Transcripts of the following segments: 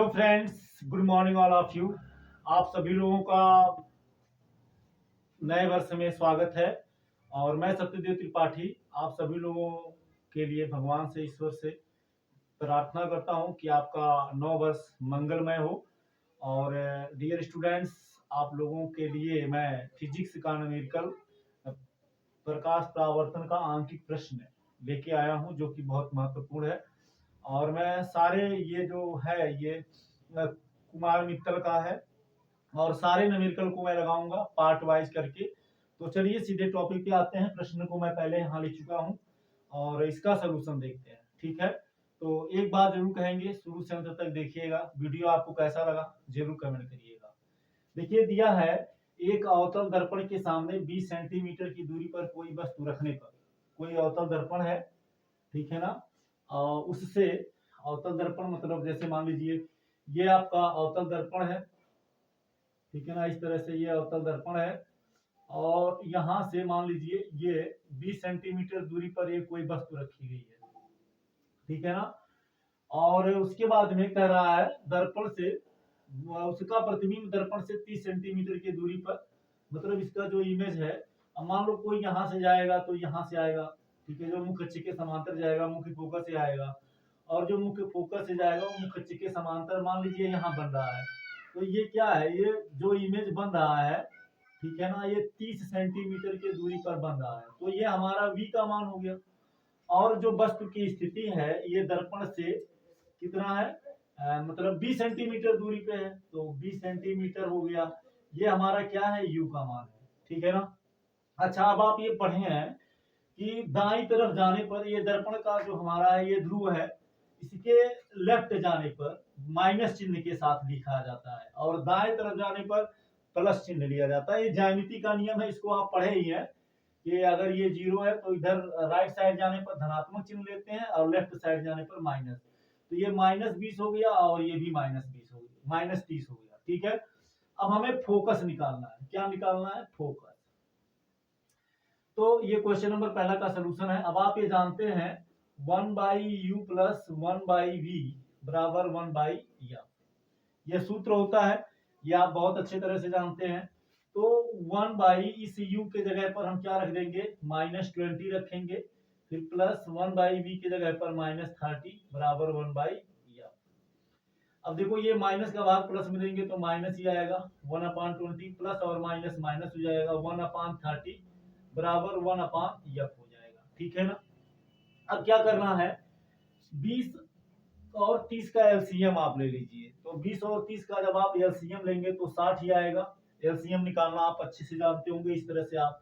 Hello friends, good morning all of you. आप सभी लोगों का नए वर्ष में स्वागत है। और मैं सत्यदेव त्रिपाठी आप सभी लोगों के लिए भगवान से, ईश्वर से प्रार्थना करता हूं कि आपका नव वर्ष मंगलमय हो। और डियर स्टूडेंट्स, आप लोगों के लिए मैं फिजिक्स का न्यूमेरिकल प्रकाश परावर्तन का आंकिक प्रश्न लेके आया हूं, जो कि बहुत महत्वपूर्ण है। और मैं सारे ये जो है ये कुमार मित्तल का है, और सारे न्यूमेरिकल को मैं लगाऊंगा पार्ट वाइज करके। तो चलिए सीधे टॉपिक पे आते हैं। प्रश्न को मैं पहले यहाँ लिख चुका हूँ और इसका सोल्यूशन देखते हैं, ठीक है। तो एक बात जरूर कहेंगे, शुरू से अंत तक देखिएगा। वीडियो आपको कैसा लगा जरूर कमेंट करिएगा। देखिए, दिया है एक अवतल दर्पण के सामने 20 सेंटीमीटर की दूरी पर कोई वस्तु रखने पर, कोई अवतल दर्पण है, ठीक है ना। उससे अवतल दर्पण मतलब जैसे मान लीजिए ये आपका अवतल दर्पण है, ठीक है ना। इस तरह से ये अवतल दर्पण है और यहाँ से मान लीजिए ये 20 सेंटीमीटर दूरी पर ये कोई वस्तु रखी गई है, ठीक है ना। और उसके बाद में कह रहा है दर्पण से उसका प्रतिबिंब दर्पण से 30 सेंटीमीटर की दूरी पर, मतलब इसका जो इमेज है, अब मान लो कोई यहाँ से जाएगा तो यहाँ से आएगा, ठीक है। जो मुख्य अक्ष के समांतर जाएगा मुख्य फोकस से आएगा, और जो मुख्य फोकस से जाएगा वो मुख्य अक्ष के समांतर मान लीजिए यहाँ बन रहा है। तो ये क्या है, ये जो इमेज बन रहा है, ठीक है ना, ये 30 सेंटीमीटर की दूरी पर बन रहा है। तो ये हमारा v का मान हो गया। और जो वस्तु की स्थिति है ये दर्पण से कितना है, मतलब 20 सेंटीमीटर दूरी पे है, तो 20 सेंटीमीटर हो गया। ये हमारा क्या है, u का मान है, ठीक है ना। अच्छा, अब आप ये पढ़े हैं कि दाईं तरफ जाने पर ये दर्पण का जो हमारा है ये ध्रुव है, इसके लेफ्ट जाने पर माइनस चिन्ह के साथ लिखा जाता है और दाएं तरफ जाने पर प्लस चिन्ह लिया जाता है। ये ज्यामिति का नियम है, इसको आप पढ़े ही हैं कि अगर ये 0 है तो इधर राइट साइड जाने पर धनात्मक चिन्ह लेते हैं और लेफ्ट साइड जाने पर माइनस। तो ये -20 हो गया और ये भी -20 हो गया, -30 हो गया, ठीक है। अब हमें फोकस निकालना है। क्या निकालना है, फोकस। तो ये क्वेश्चन नंबर पहला का सोल्यूशन है। अब आप ये जानते हैं 1/u प्लस 1/v बराबर 1/f, ये सूत्र होता है, ये आप बहुत अच्छे तरह से जानते हैं। तो 1 इस u के जगह पर हम क्या रख देंगे, -20 रखेंगे, फिर प्लस 1/v के जगह पर -30 बराबर 1/f। अब देखो ये माइनस का भाग प्लस में देंगे तो माइनस ही आएगा, 1/20 प्लस और माइनस माइनस हो जाएगा, 1/30 बराबर 1/f हो जाएगा, ठीक है ना। अब क्या करना है, 20 और 30 का एलसीएम आप ले लीजिए। तो 20 और 30 का जब आप एलसीएम लेंगे तो 60 ही आएगा। एलसीएम निकालना आप अच्छे से जानते होंगे, इस तरह से आप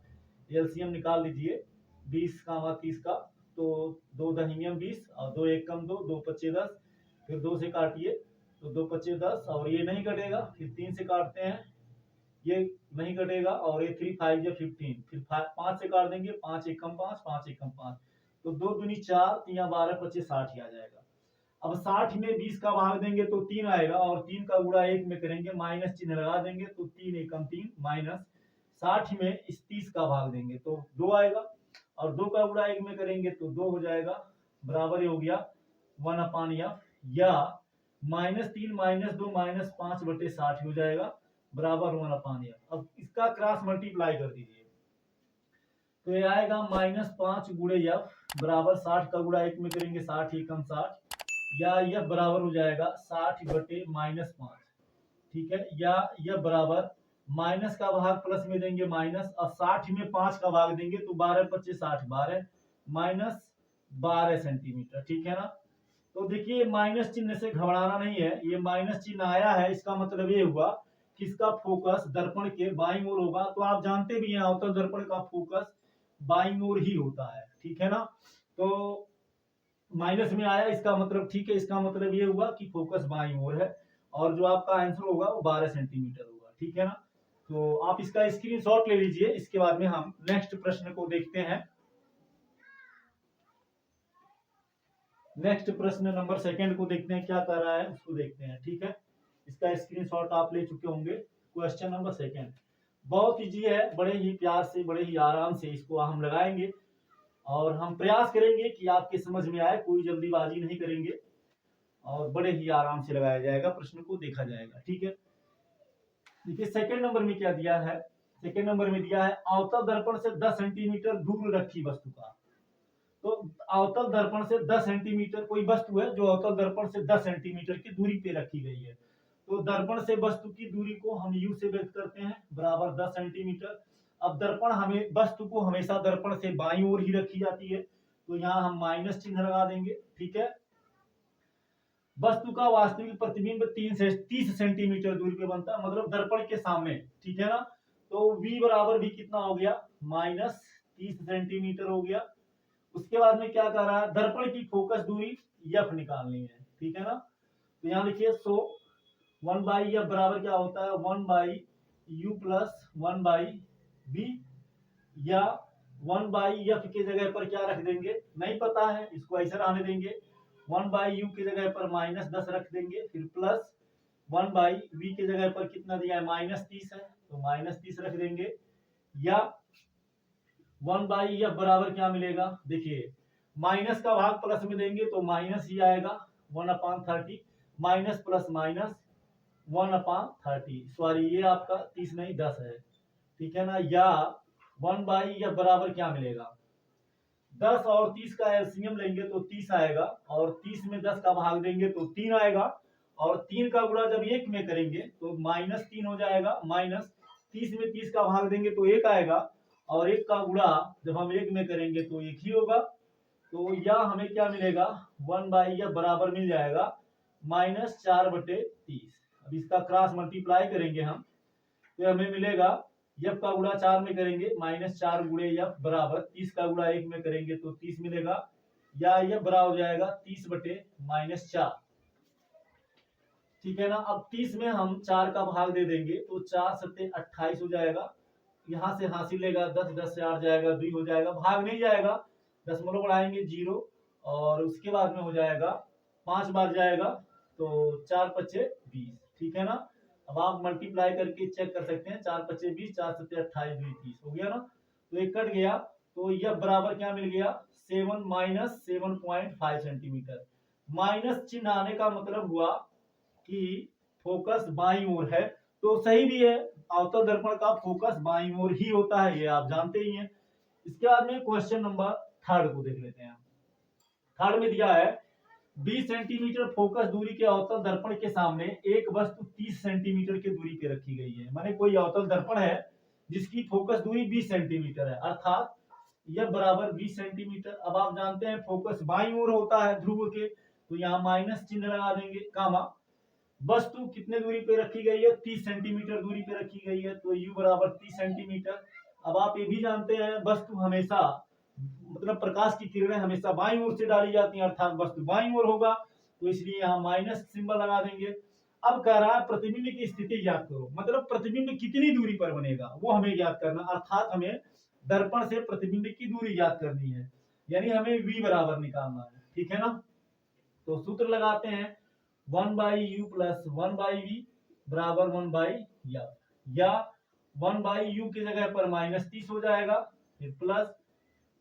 एलसीएम निकाल लीजिए 20 का 30 का। तो 2 दहिनियम 20 और 2 एक कम 2, 2 पच्चे 10, फिर 2 से काटिए तो 2 पच्चे 10 और ये नहीं कटेगा, फिर 3 से काटते हैं, ये नहीं कटेगा, और ये 3 5 या 15, फिर 5 से काट देंगे, 5 एक कम 5, 5 एक कम 5, तो 2 दूनी 4, 3 12 25 60 ही आ जाएगा। अब 60 में 20 का भाग देंगे तो 3 आएगा, और 3 का गुणा 1 में करेंगे, माइनस चिन्ह लगा देंगे, तो 3 एकम 3 माइनस 60 में इस 30 का भाग देंगे तो 2 आएगा, और 2 का गुणा 1 में करेंगे तो 2 हो जाएगा, बराबर ही हो गया 1/f, या -3 -2 -5/60 हो जाएगा, बराबर 1/f। अब इसका क्रॉस मल्टीप्लाई कर दीजिए तो ये आएगा -5 गुणे f बराबर 60 का गुणा 1 में करेंगे 60 एकम 60, या यह बराबर हो जाएगा 60/-5, ठीक है। या यह बराबर माइनस का भाग प्लस में देंगे माइनस, और 60 में 5 का भाग देंगे तो 12 25 60 12 -12 सेंटीमीटर, ठीक है ना। तो देखिए माइनस चिन्ह से घबराना नहीं है, ये माइनस चिन्ह आया है इसका मतलब ये हुआ कि इसका फोकस दर्पण के बाईं ओर होगा। तो आप जानते भी हैं अवतल दर्पण का फोकस बाईं ओर ही होता है, ठीक है ना। तो माइनस में आया इसका मतलब ठीक है, इसका मतलब ये हुआ कि फोकस बाईं ओर है, और जो आपका आंसर होगा वो 12 सेंटीमीटर होगा, ठीक है ना। तो आप इसका स्क्रीनशॉट ले लीजिए। इसके बाद में हम नेक्स्ट प्रश्न को देखते हैं। नेक्स्ट प्रश्न नंबर सेकंड को देखते हैं, क्या कर रहा है उसको देखते हैं, ठीक है। इसका स्क्रीनशॉट आप ले चुके होंगे। क्वेश्चन नंबर सेकंड बहुत इजी है, बड़े ही प्यार से बड़े ही आराम से इसको हम लगाएंगे, और हम प्रयास करेंगे कि आपके समझ में आए, कोई जल्दीबाजी नहीं करेंगे। और बड़े ही आराम से लगाया जाएगा, प्रश्न को देखा जाएगा। ठीक है, देखिए सेकंड नंबर में क्या दिया है। सेकंड नंबर में दिया है अवतल दर्पण से 10 सेंटीमीटर दूर रखी वस्तु का। तो अवतल दर्पण से 10 सेंटीमीटर कोई वस्तु है जो अवतल दर्पण से 10 सेंटीमीटर की दूरी पे रखी गई है। तो दर्पण से वस्तु की दूरी को हम u से व्यक्त करते हैं बराबर 10 सेंटीमीटर। अब दर्पण हमें वस्तु को हमेशा दर्पण से बाईं ओर ही रखी जाती है, तो यहाँ हम माइनस चिन्ह लगा देंगे। ठीक है, वस्तु का वास्तविक प्रतिबिंब 30 सेंटीमीटर दूरी पे बनता है, मतलब दर्पण के सामने। ठीक है ना, तो v बराबर भी कितना हो गया, माइनस 30 सेंटीमीटर हो गया। उसके बाद में क्या कर रहा है, दर्पण की फोकस दूरी f निकालनी है। ठीक है ना, तो यहाँ लिखिए सो 1/f बराबर क्या होता है 1/u प्लस 1/v, या 1/f के जगह पर क्या रख देंगे नहीं पता है, इसको ऐसे रहने देंगे। 1/u की जगह पर माइनस 10 रख देंगे, फिर प्लस 1/v की जगह पर कितना दिया है माइनस 30 है, तो माइनस 30 रख देंगे। या 1/f बराबर क्या मिलेगा, देखिए माइनस का भाग प्लस में देंगे तो माइनस ही आएगा 1/30, माइनस प्लस माइनस 1/30, सॉरी ये आपका 30 नहीं 10 है। ठीक है ना, या 1/f बराबर क्या मिलेगा, 10 और 30 का एलसीएम लेंगे तो 30 आएगा, और 30 में 10 का भाग देंगे तो 3 आएगा, और 3 का गुणा जब 1 में करेंगे तो माइनस 3 हो जाएगा, माइनस 30 में 30 का भाग देंगे तो 1 आएगा, और 1 का गुणा जब हम 1 में करेंगे तो 1 ही होगा। तो यह हमें क्या मिलेगा 1/f बराबर मिल जाएगा माइनस 4/30। अब इसका क्रॉस मल्टीप्लाई करेंगे हम, तो हमें मिलेगा f का गुणा 4 में करेंगे माइनस 4 गुणे f बराबर 30 का गुणा 1 में करेंगे तो 30 मिलेगा, या f बराबर हो जाएगा 30/-4। ठीक है ना, अब 30 में हम 4 का भाग दे देंगे तो 4 सत्ते 28 हो जाएगा। यहाँ से हासिल लेगा 10, 10 से 8 जाएगा 2 हो जाएगा, भाग नहीं जाएगा, दशमलव बढ़ाएंगे 0, और उसके बाद में हो जाएगा 5 बार जाएगा तो 4×5 = 20। ठीक है ना, अब आप मल्टीप्लाई करके चेक कर सकते हैं, 4×5 = 20, 4 सत्ते 28, 2 30 हो गया ना, तो एक कट गया, तो यह बराबर क्या मिल गया 7 सेंटीमीटर। माइनस चिन्ह आने का मतलब हुआ कि फोकस बाईं ओर है, तो सही भी है, अवतल दर्पण का फोकस बाईं ओर ही होता है, ये आप जानते ही हैं। इसके बाद में क्वेश्चन नंबर थर्ड को देख लेते हैं। थर्ड में दिया है 20 सेंटीमीटर फोकस दूरी के अवतल दर्पण के सामने एक वस्तु 30 सेंटीमीटर की दूरी पे रखी गई है। माने कोई अवतल दर्पण है जिसकी फोकस दूरी 20 सेंटीमीटर है, अर्थात यह बराबर 20 सेंटीमीटर। अब आप जानते हैं फोकस बाईं ओर होता है ध्रुव के, तो यहाँ माइनस चिन्ह लगा देंगे, कामा वस्तु कितने दूरी पे रखी गई है 30 सेंटीमीटर दूरी पे रखी गई है, तो u बराबर 30 सेंटीमीटर। अब आप ये भी जानते हैं वस्तु हमेशा मतलब प्रकाश की किरणें हमेशा बाईं ओर से डाली जाती हैं, अर्थात वस्तु बाईं ओर होगा, तो इसलिए यहाँ माइनस सिंबल लगा देंगे। अब कह रहा है प्रतिबिंब की स्थिति ज्ञात करो, मतलब प्रतिबिंब कितनी दूरी पर बनेगा वो हमें ज्ञात करना, अर्थात हमें दर्पण से प्रतिबिंब की दूरी ज्ञात करनी है, यानी हमें v बराबर निकालना है। ठीक है ना, तो सूत्र लगाते हैं 1/u प्लस 1/v बराबर 1/f, या 1/u की जगह पर माइनस 30 हो जाएगा, फिर प्लस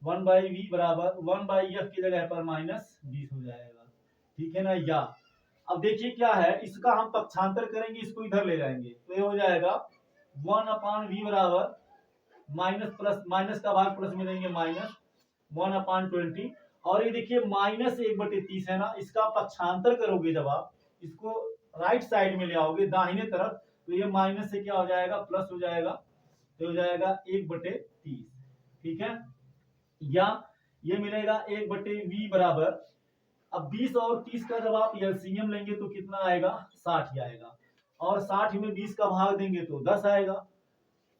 1/v बराबर 1/f की जगह पर माइनस 20 हो जाएगा। ठीक है ना, या अब देखिए क्या है, इसका हम पक्षांतर करेंगे, इसको इधर ले जाएंगे तो ये हो जाएगा 1/v बराबर माइनस प्लस माइनस का भाग प्लस में देंगे माइनस 1/20, और ये देखिए माइनस 1/30 है ना, इसका पक्षांतर करोगे जब आप इसको राइट साइड में ले आओगे दाहिने तरफ, तो ये माइनस से क्या हो जाएगा प्लस हो जाएगा, तो हो जाएगा 1/30। ठीक है, या ये मिलेगा 1/v बराबर, अब 20 और 30 का जब आप एलसीएम लेंगे तो कितना आएगा 60 ही आएगा, और 60 में 20 का भाग देंगे तो 10 आएगा,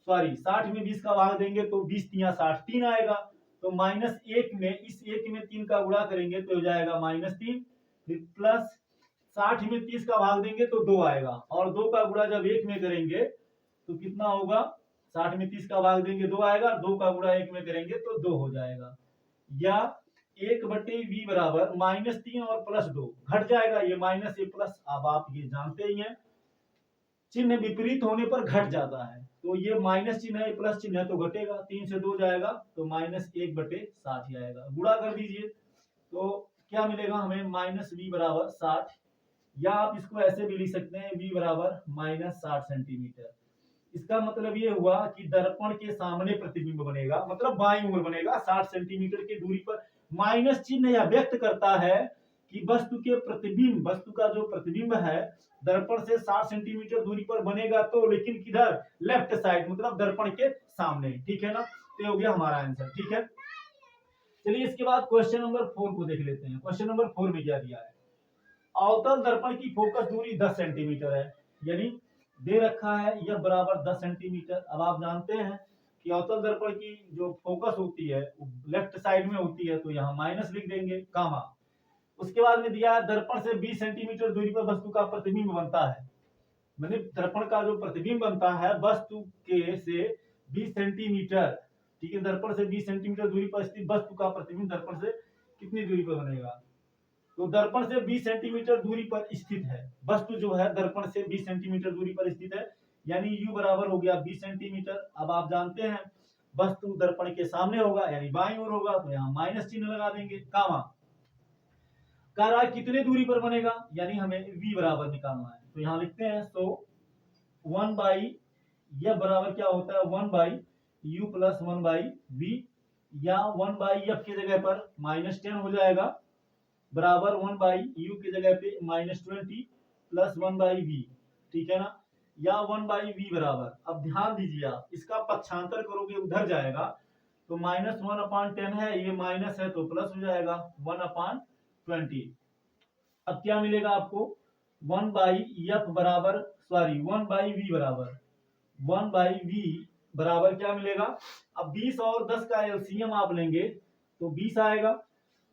सॉरी 60 में 20 का भाग देंगे तो 20 × 60 3 आएगा, तो -1 में इस 1 में 3 का गुणा करेंगे तो हो जाएगा -3, फिर प्लस 60 में 30 का भाग देंगे तो 2 आएगा, और 2 का गुणा जब 1 में करेंगे तो कितना होगा, 60 में 30 का भाग देंगे 2 आएगा, 2 का गुणा 1 में करेंगे तो 2 हो जाएगा, या 1/v बराबर -3 और +2 घट जाएगा, ये माइनस ये प्लस, अब आप ये जानते ही हैं चिन्ह विपरीत होने पर घट जाता है, तो ये माइनस चिन्ह है प्लस चिन्ह है तो घटेगा, 3 से 2 जाएगा तो -1/60 ही आएगा, गुणा कर दीजिए तो क्या मिलेगा हमें -v बराबर 60, या आप इसको ऐसे भी लिख सकते हैं v बराबर -60 सेंटीमीटर। इसका मतलब ये हुआ कि दर्पण के सामने प्रतिबिंब बनेगा, मतलब बाईं ओर बनेगा 60 सेंटीमीटर की दूरी पर। माइनस चिन्ह यह व्यक्त करता है कि वस्तु के प्रतिबिंब, वस्तु का जो प्रतिबिंब है दर्पण से 60 सेंटीमीटर दूरी पर बनेगा, तो लेकिन किधर, लेफ्ट साइड, मतलब दर्पण के सामने। ठीक है ना, तो हो गया हमारा आंसर। ठीक है, चलिए इसके बाद क्वेश्चन नंबर 4 को देख लेते हैं। क्वेश्चन नंबर 4 में क्या दिया है, अवतल दर्पण की फोकस दूरी 10 सेंटीमीटर है, यानी दे रखा है यह बराबर 10 सेंटीमीटर। अब आप जानते हैं कि अवतल दर्पण की जो फोकस होती है लेफ्ट साइड में होती है, तो यहाँ माइनस लिख देंगे, कामा। उसके बाद में दिया है दर्पण से 20 सेंटीमीटर दूरी पर वस्तु का प्रतिबिंब बनता है, मैंने दर्पण का जो प्रतिबिंब बनता है वस्तु के से 20 सेंटीमीटर, ठीक है, दर्पण से 20 सेंटीमीटर दूरी पर स्थित वस्तु का प्रतिबिंब दर्पण से कितनी दूरी पर बनेगा। तो दर्पण से 20 सेंटीमीटर दूरी पर स्थित है वस्तु, जो है दर्पण से 20 सेंटीमीटर दूरी पर स्थित है, यानी u बराबर हो गया 20 सेंटीमीटर। अब आप जानते हैं वस्तु दर्पण के सामने होगा, यानी बाईं ओर होगा, तो यहाँ माइनस चिन्ह लगा देंगे, कामा। कह रहा है कितने दूरी पर बनेगा, यानी हमें v बराबर निकालना है, तो यहाँ लिखते हैं सो 1 बाई यह बराबर क्या होता है 1 by u plus 1 by v, या 1 बाई एफ की जगह पर -10 हो जाएगा, बराबर 1 बाई यू की जगह पे -20 प्लस 1 बाई वी। ठीक है ना, या 1 बाई वी बराबर, अब ध्यान दीजिए आप इसका पक्षांतर करोगे उधर जाएगा, तो -1/10 है, ये माइनस है तो प्लस हो जाएगा 1/20। अब क्या मिलेगा आपको 1 बाई एफ बराबर, सॉरी 1 बाई वी बराबर 1 बाई वी बराबर क्या मिलेगा। अब 20 और 10 का एलसीएम आप लेंगे तो 20 आएगा,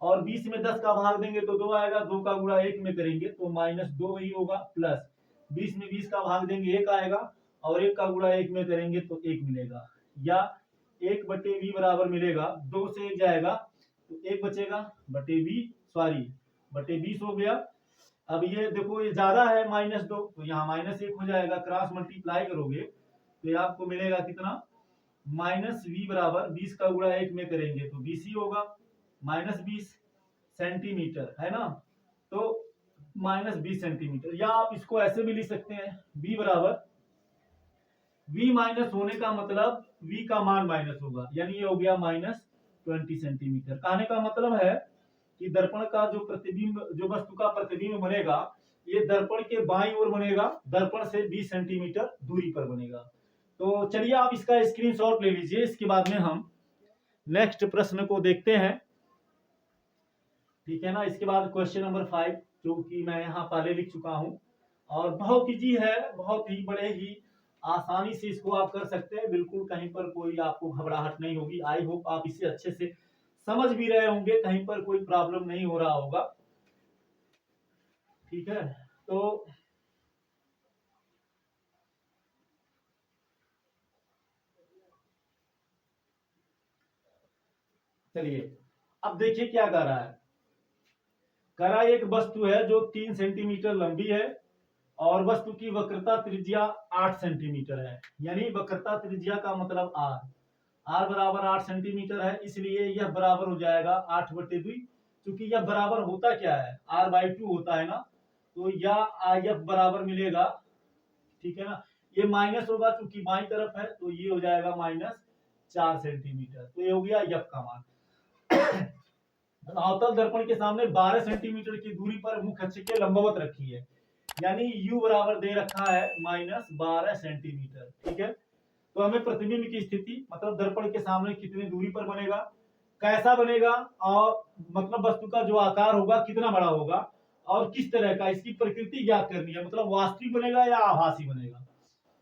और 20 में 10 का भाग देंगे तो 2 आएगा, 2 का गुणा 1 में करेंगे तो -2 ही होगा, प्लस 20 में 20 का भाग देंगे 1 आएगा, और 1 का गुणा 1 में करेंगे तो 1 मिलेगा, या 1/v बराबर मिलेगा, 2 से 1 जाएगा तो 1 बचेगा बटे v, सॉरी बटे 20 हो गया। अब ये देखो ये ज्यादा है -2, तो यहाँ -1 हो जाएगा, क्रॉस मल्टीप्लाई करोगे तो ये आपको मिलेगा कितना -v बराबर 20 का गुणा 1 में करेंगे तो 20 ही होगा, -20 सेंटीमीटर है ना, तो -20 सेंटीमीटर। या आप इसको ऐसे भी लिख सकते हैं v बराबर, v माइनस होने का मतलब v का मान माइनस होगा, यानी ये हो गया -20 सेंटीमीटर। कहने का मतलब है कि दर्पण का जो प्रतिबिंब, जो वस्तु का प्रतिबिंब बनेगा ये दर्पण के बाईं ओर बनेगा, दर्पण से 20 सेंटीमीटर दूरी पर बनेगा। तो चलिए आप इसका स्क्रीनशॉट ले लीजिए, इसके बाद में हम नेक्स्ट प्रश्न को देखते हैं। ठीक है ना, इसके बाद क्वेश्चन नंबर 5 जो कि मैं यहाँ पहले लिख चुका हूँ, और बहुत इजी है, बहुत ही बड़े ही आसानी से इसको आप कर सकते हैं, बिल्कुल कहीं पर कोई आपको घबराहट नहीं होगी। आई होप आप इसे अच्छे से समझ भी रहे होंगे, कहीं पर कोई प्रॉब्लम नहीं हो रहा होगा। ठीक है, तो चलिए अब देखिए क्या कर रहा है। कह रहा है एक वस्तु है जो 3 सेंटीमीटर लंबी है और वस्तु की वक्रता त्रिज्या 8 सेंटीमीटर है, यानी वक्रता त्रिज्या का मतलब r बराबर 8 सेंटीमीटर है, इसलिए यह बराबर हो जाएगा 8/2। क्योंकि यह बराबर होता क्या है r/2 होता है ना, तो यह if बराबर मिलेगा, ठीक है ना, ये माइनस होगा क्योंकि बाई तरफ है, तो ये हो जाएगा -4 सेंटीमीटर, तो ये हो गया f का मान। अवतल दर्पण के सामने 12 सेंटीमीटर की दूरी पर मुख्य अक्ष के लंबवत रखी है, यानी u बराबर दे रखा है -12 सेंटीमीटर। ठीक है, तो हमें प्रतिबिंब की स्थिति, मतलब दर्पण के सामने कितनी दूरी पर बनेगा, कैसा बनेगा, और मतलब वस्तु का जो आकार होगा कितना बड़ा होगा और किस तरह का, इसकी प्रकृति ज्ञात करनी है, मतलब वास्तविक बनेगा या आभासी बनेगा।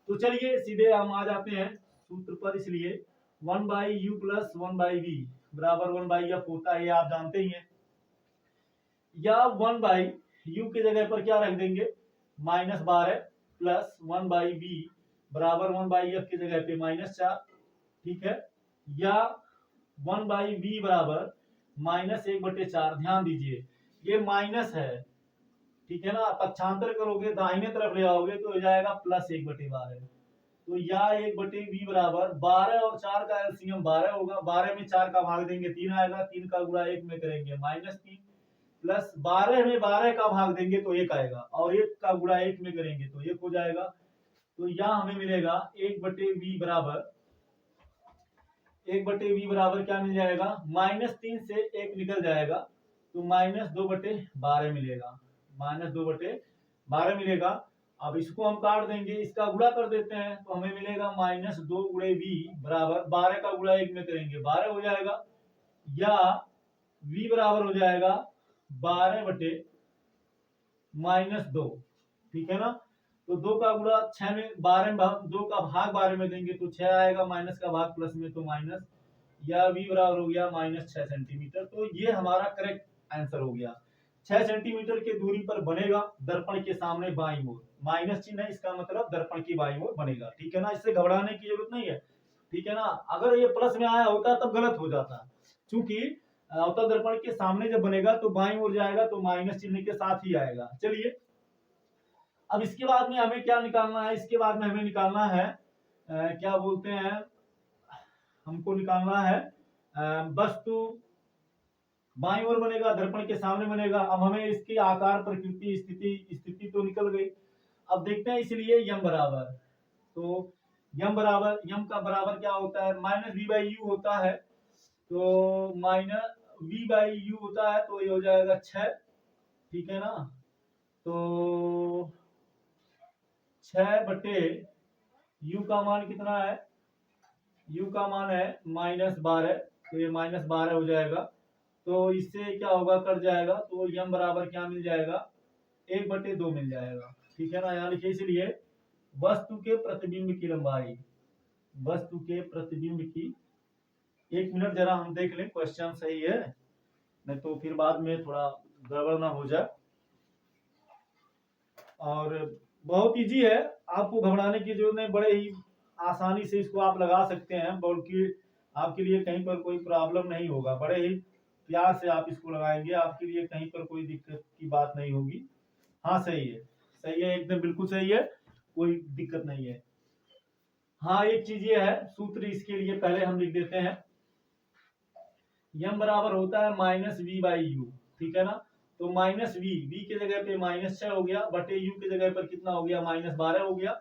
तो चलिए सीधे हम आ जाते हैं सूत्र पर, इसलिए 1 by U plus 1 by V बराबर 1 बाई एफ होता है, ये आप जानते ही हैं, या 1 बाई यू की जगह पर क्या रख देंगे -12 प्लस 1 बाई वी बराबर 1 बाई एफ की जगह पे -4। ठीक है, या 1 बाई वी बराबर -1/4। ध्यान दीजिए ये माइनस है, ठीक है ना, पक्षांतर करोगे दाहिने तरफ ले आओगे तो हो जाएगा +1/12। तो या 1/v बराबर 12 और 4 का एलसीएम 12 होगा, 12 में 4 का भाग देंगे 3 आएगा, 3 का गुणा 1 में करेंगे -3, प्लस 12 में 12 का भाग देंगे तो 1 आएगा, और 1 का गुणा 1 में करेंगे तो 1 हो जाएगा। तो यहाँ हमें मिलेगा 1/v बराबर 1/v बराबर क्या मिल जाएगा, -3 से 1 निकल जाएगा तो -2/12 मिलेगा, -2/12 मिलेगा। अब इसको हम काट देंगे, इसका गुणा कर देते हैं तो हमें मिलेगा -2 × v बराबर 12 का गुणा 1 में करेंगे 12 हो जाएगा, या v बराबर हो जाएगा 12/-2, ठीक है ना। तो 2 का गुणा 6 में 12 में 2 का भाग 12 में देंगे तो 6 आएगा, माइनस का भाग प्लस में तो माइनस, या v बराबर हो गया -6 सेंटीमीटर। तो ये हमारा करेक्ट आंसर हो गया। 6 सेंटीमीटर की दूरी पर बनेगा दर्पण के सामने बाईं ओर, माइनस चिन्ह है इसका मतलब दर्पण की बाईं ओर बनेगा, ठीक है ना। इससे घबराने की जरूरत नहीं है, ठीक है ना। अगर ये प्लस में आया होता तब गलत हो जाता, क्योंकि अवतल दर्पण के सामने जब बनेगा तो बाईं ओर जाएगा तो माइनस चिन्ह के साथ ही आएगा। चलिए अब इसके बाद में हमें क्या निकालना है, इसके बाद में हमें निकालना है क्या बोलते हैं, हमको निकालना है वस्तु बाईं ओर बनेगा दर्पण के सामने बनेगा। अब हमें इसकी आकार प्रकृति स्थिति तो निकल गई। अब देखते हैं इसलिए यम बराबर, तो यम का बराबर क्या होता है, -v/u होता है, तो -v/u होता है तो ये हो जाएगा 6, ठीक है ना। तो 6/u का मान कितना है, u का मान है -12, तो ये -12 हो जाएगा। तो इससे क्या होगा, कट जाएगा, तो यम बराबर क्या मिल जाएगा, 1/2 मिल जाएगा, ठीक है ना। यहाँ लिखिए इसलिए वस्तु के प्रतिबिंब की लंबाई, वस्तु के प्रतिबिंब की, 1 मिनट जरा हम देख लें क्वेश्चन सही है, नहीं तो फिर बाद में थोड़ा गड़बड़ ना हो जाए। और बहुत इजी है, आपको घबराने की जरूरत नहीं, बड़े ही आसानी से इसको आप लगा सकते हैं, बल्कि आपके लिए कहीं पर कोई प्रॉब्लम नहीं होगा, बड़े ही प्यार से आप इसको लगाएंगे, आपके लिए कहीं पर कोई दिक्कत की बात नहीं होगी। हाँ सही है, सही है, एकदम बिल्कुल सही है, कोई दिक्कत नहीं है। हाँ एक चीज ये है, सूत्र इसके लिए पहले हम लिख देते हैं, यम बराबर होता है -v/u, ठीक है ना। तो -v के जगह पे -6 हो गया, बटे u के जगह पर कितना हो गया, -12 हो गया,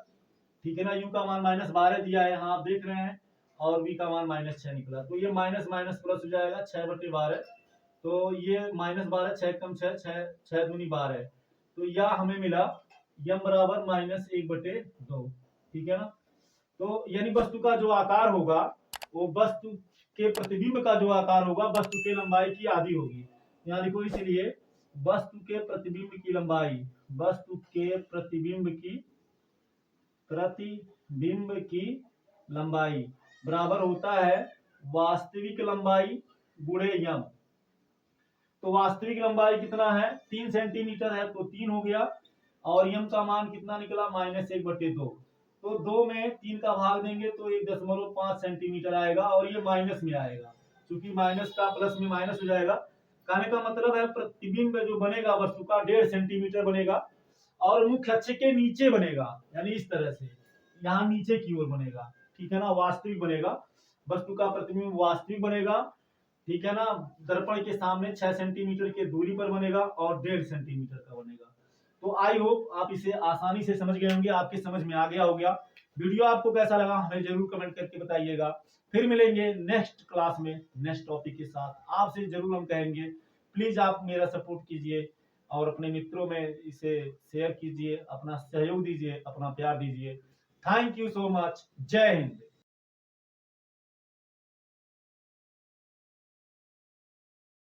ठीक है ना। u का मान -12 दिया है, हाँ आप देख रहे हैं, और v का मान -6 निकला, तो ये माइनस माइनस प्लस हो जाएगा 6/12, तो ये -12, 6 कम 6, 6 दूनी 12, तो यह हमें मिला यम बराबर -1/2, ठीक है ना। तो यानी वस्तु का जो आकार होगा वो वस्तु के प्रतिबिंब का जो आकार होगा वस्तु के लंबाई की आधी होगी। यहाँ लिखो इसलिए वस्तु के प्रतिबिंब की लंबाई, वस्तु के प्रतिबिंब की लंबाई बराबर होता है वास्तविक लंबाई गुणे यम। तो वास्तविक लंबाई कितना है, 3 सेंटीमीटर है, तो 3 हो गया, और यम का मान कितना निकला, -1/2, तो 2 में 3 का भाग देंगे तो 1.5 सेंटीमीटर आएगा, और ये माइनस में आएगा, क्योंकि माइनस का प्लस में माइनस हो जाएगा। कहने का मतलब है प्रतिबिंब जो बनेगा वस्तु का 1.5 सेंटीमीटर बनेगा, और मुख्य अक्ष के नीचे बनेगा, यानी इस तरह से यहाँ नीचे की ओर बनेगा, ठीक है ना, वास्तविक बनेगा, वस्तु का प्रतिबिंब वास्तविक बनेगा, ठीक है ना। दर्पण के सामने 6 सेंटीमीटर की दूरी पर बनेगा और 1.5 सेंटीमीटर का बनेगा। तो आई होप आप इसे आसानी से समझ गए होंगे, आपके समझ में आ गया होगा। वीडियो आपको कैसा लगा हमें जरूर कमेंट करके बताइएगा। फिर मिलेंगे नेक्स्ट क्लास में नेक्स्ट टॉपिक के साथ, आपसे जरूर हम कहेंगे प्लीज आप मेरा सपोर्ट कीजिए और अपने मित्रों में इसे शेयर कीजिए, अपना सहयोग दीजिए, अपना प्यार दीजिए। थैंक यू सो मच, जय हिंद।